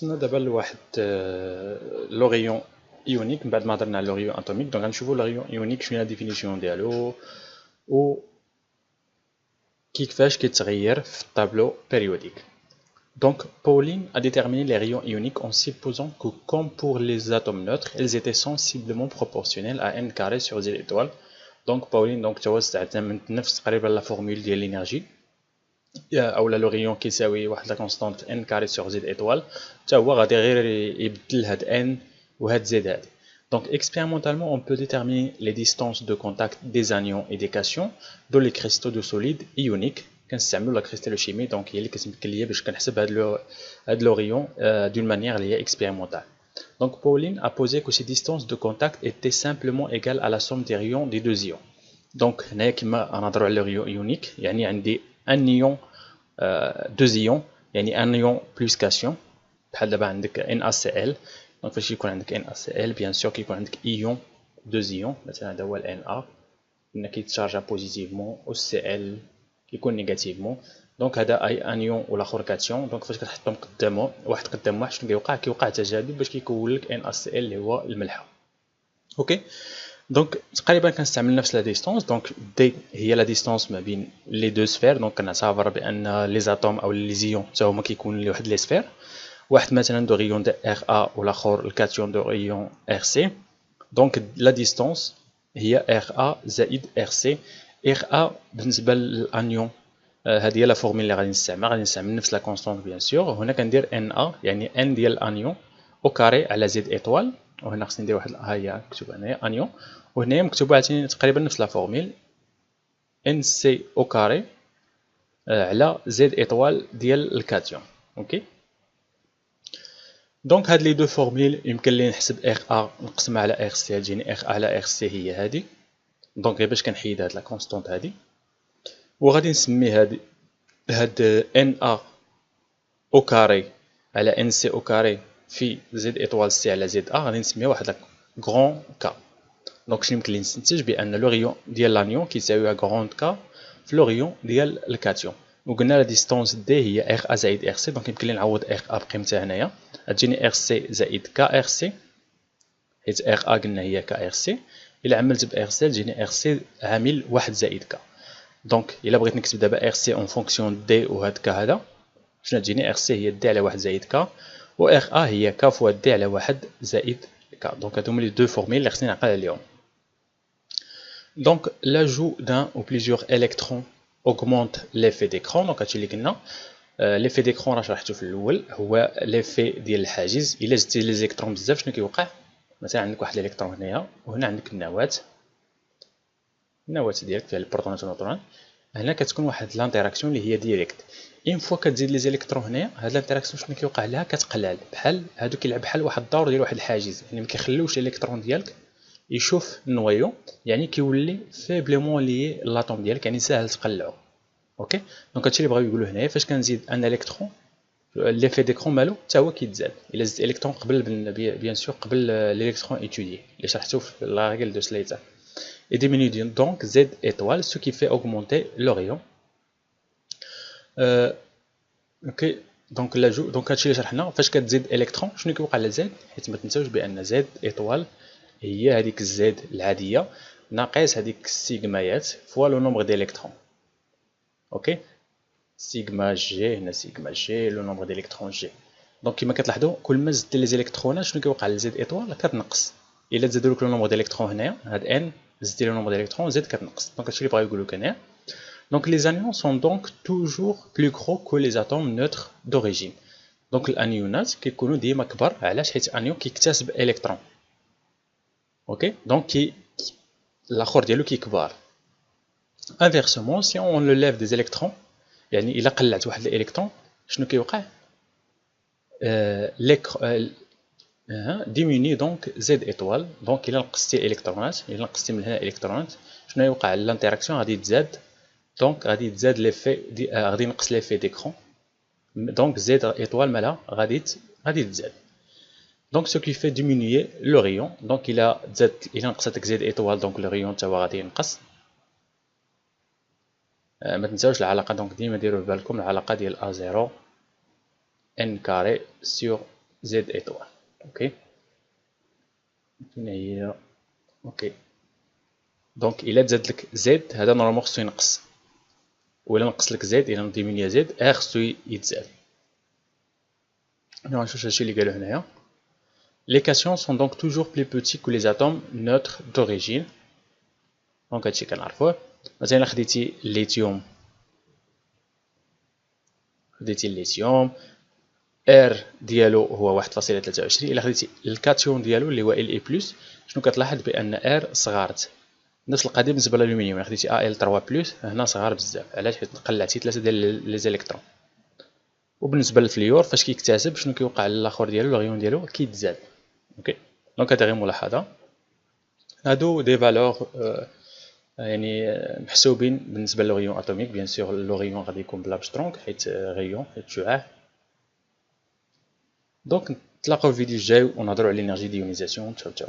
وصلنا دابا لواحد لوريون ايونيك من بعد ما هضرنا على لوريون اتوميك. دونك غنشوفو لوريون ايونيك شنو هي لا ديفينيسيون ديالو و كيفاش كيتغير في الطابلو بيريوديك. Donc, Pauling a déterminé les rayons ioniques en supposant que, comme pour les atomes neutres, ils étaient sensiblement proportionnels à n carré sur z étoile. Donc, Pauling تعتمد نفس تقريبا لا فورمول ديال l'énergie او لو ريون كيساوي واحد لا كونستانت n carré sur z étoile، حتى هو غادي غير يبدل هاد n وهاد z هادي. Donc, expérimentalement, on peut déterminer les distances de contact des anions et des cations dans les cristaux de solides ioniques. كنستعملوا لا كريستالوشيمي. دونك هي اللي كتمكن ليا باش كنحسب هاد لوريون d'une manière اللي هي expérimentale. Donc Pauling a posé que ces distances de contact étaient simplement égales à la somme des rayons des deux ions. Donc هنايا كما غنهضروا على لوريون ايونيك، يعني عندي ان ايون deux ions، يعني ان ايون بلس كاسيون. بحال دابا عندك NaCl. دونك فاش يكون عندك NaCl بيان سور كيكون عندك ايون deux ions، مثلا هذا هو ال Na اللي كيتشارجا بوزيتيفمون و Cl كيكون نيجاتيفمون. دونك هذا اي انيون والاخر كاتيون. دونك فاش كتحطهم قدامه واحد قدام واحد شنو كيوقع تجاذب باش كيكون لك NaCl اللي هو الملحه. اوكي، دونك تقريبا كنستعمل نفس لا ديستونس. دونك دي هي لا ديستونس ما بين لي دو سفير. دونك كنعتبر بان لي زاتوم او لي زيون حتى هما كيكون لواحد لي سفير، واحد مثلا دو ريون دو Ra والاخر الكاتيون دو ريون Rc. دونك لا ديستونس هي Ra زائد Rc. Ra بالنسبه للانيون هذه هي لا فورمول اللي غادي نستعمل نفس لا كونستانت بيان سور. هنا كندير Na يعني n ديال الانيون او كاري على زد ايطوال، وهنا خصني ندير واحد ها هي مكتوبه هنايا انيون، وهنايا مكتوبه عاوتاني تقريبا نفس لا فورمول Nc او كاري على زد ايطوال ديال الكاتيون. اوكي، دونك هاد لي دو فورمول يمكن لي نحسب Ra نقسمها على Rc تجيني Ra على Rc هي هادي. دونك غير باش كنحيد هاد لا كونستانت هادي وغادي نسمي هاد Na او كاري على Nc او كاري في زد ايطوال سي على زد غادي نسميها واحد لا غران كا. دونك شنو يمكن لي نستنتج بان لو ريون ديال لانيون كيساوي غران كا في لو ريون ديال الكاتيون. وقلنا لا ديستونس دي هي Ra زائد Rc. دونك يمكن لي نعوض Ra بقيمتها هنايا تجيني Rc زائد كا Rc، حيت Ra قلنا هي كا Rc. الا عملت ب Rc تجيني Rc عامل واحد زائد كا. دونك الا بغيت نكتب دابا Rc اون فونكسيون دي وهاد كا هذا شنو تجيني Rc هي دي على واحد زائد كا، و Ra هي كا فوا دي على واحد زائد كا. دونك هادو هما لي دو فورمول اللي خصني نعقل عليهم. دونك l'ajout d'un ou plusieurs électrons augmente l'effet d'écran. دونك هادشي اللي قلنا l'effet d'écran راه شرحته في الاول، هو l'effet ديال الحاجز. الا زدتي لي زيكترون بزاف شنو كيوقع؟ مثلا عندك واحد الالكترون هنايا وهنا عندك النواه ديالك فيها البروتونات والنيوترونات. هنا كتكون واحد لانتراكسيون اللي هي ديريكت. اين فوا كتزيد لي زيليكترون هنايا هاد لانتراكسيون شنو كيوقع لها؟ كتقلال. بحال هادو كيلعب بحال واحد الدور ديال واحد الحاجز، يعني ما كيخليوش الالكترون ديالك يشوف النويو، يعني كيولي فيبليمون لي لاتوم ديالك، يعني ساهل تقلعو. اوكي، دونك هادشي اللي بغاو يقولوا هنايا. فاش كنزيد ان الكترون ليفي ديكرون مالو حتى هو كيتزاد. الا زدت الكترون قبل بيان سور قبل الالكترون ايتودي اللي شرحته في لا ريغل دو سليتر et diminue donc Z étoile, ce qui fait augmenter le rayon. Ok, donc l'ajout, donc هادشي اللي شرحنا. فاش كتزيد الكترون شنو كيوقع لزد؟ حيت ما تنساوش بان زد ايطوال هي هذيك الزد العاديه ناقص هذيك السيغمايات فوا لو نومبر ديليكترون. اوكي، سيغما جي هنا سيغما جي لو نومبر ديليكترون جي. دونك كما كتلاحظوا كل ما زدت لي زيليكترونات شنو كيوقع لزد ايطوال؟ كتنقص. الا تزادوا لك لو نومبر ديليكترون هنايا هاد ان زدتي le nombre d'électrons, Z كتنقص. دونك هادشي اللي بغا يقولو هنايا. Donc les anions sont donc toujours plus gros que les atomes neutres d'origine. Donc الانيونات كيكونوا ديما كبر. علاش؟ حيت الانيون كيكتسب الكترون. اوكي، دونك الاخر ديالو كيكبر. inversement si on enlève des électrons، يعني الا قلعت واحد الالكترون شنو كيوقع؟ diminue donc Z étoile. دونك الا نقصتي الالكترونات، الا نقصتي من هنا الالكترونات شنو يوقع؟ الانتراكسيون غادي تزاد. دونك غادي تزاد ليفي غادي ينقص ليفي ديكرون. دونك Z étoile مالها غادي تزاد. دونك سو كي في ديمينيي لو ريون. دونك الا نقصت لك Z étoile دونك لو ريون حتى هو غادي ينقص. ما تنساوش العلاقه. دونك ديما ديروا بالكم العلاقه ديال A0 n carré sur زد ايطوال. اوكي فين هي؟ اوكي دونك الا تزاد لك زد هذا نورمالمون خصو ينقص، ولا نقص لك زد الا ديمينيا زد خصو يتزاد. نشوف هادشي اللي قالو هنايا. Les cations sont donc toujours plus petits que les atomes neutres d'origine. دونك هادشي كنعرفوه. مثلا خديتي الليثيوم، R ديالو هو 1.23. الا خديتي الكاتيون ديالو اللي هو La+، شنو كتلاحظ بان R صغارت. نفس القضيه بالنسبه للالومنيوم، الا خديتي Al3+، هنا صغار بزاف. علاش؟ حيت قلعتي 3 ديال لي زيليكترون. وبالنسبه للفليور فاش كيكتسب شنو كيوقع للاخر ديالو؟ الغيون ديالو كيتزاد. اوكي دونك هذا غير ملاحظه. هادو دي فالور يعني محسوبين بالنسبه للغيون اتوميك. بيان سور لو غادي يكون بلابسترونغ حيت غيون، حيت شعاع. دونك نتلاقاو في الفيديو الجاي ونهضروا على الانرجي ديونيزاسيون. تشاو تشاو.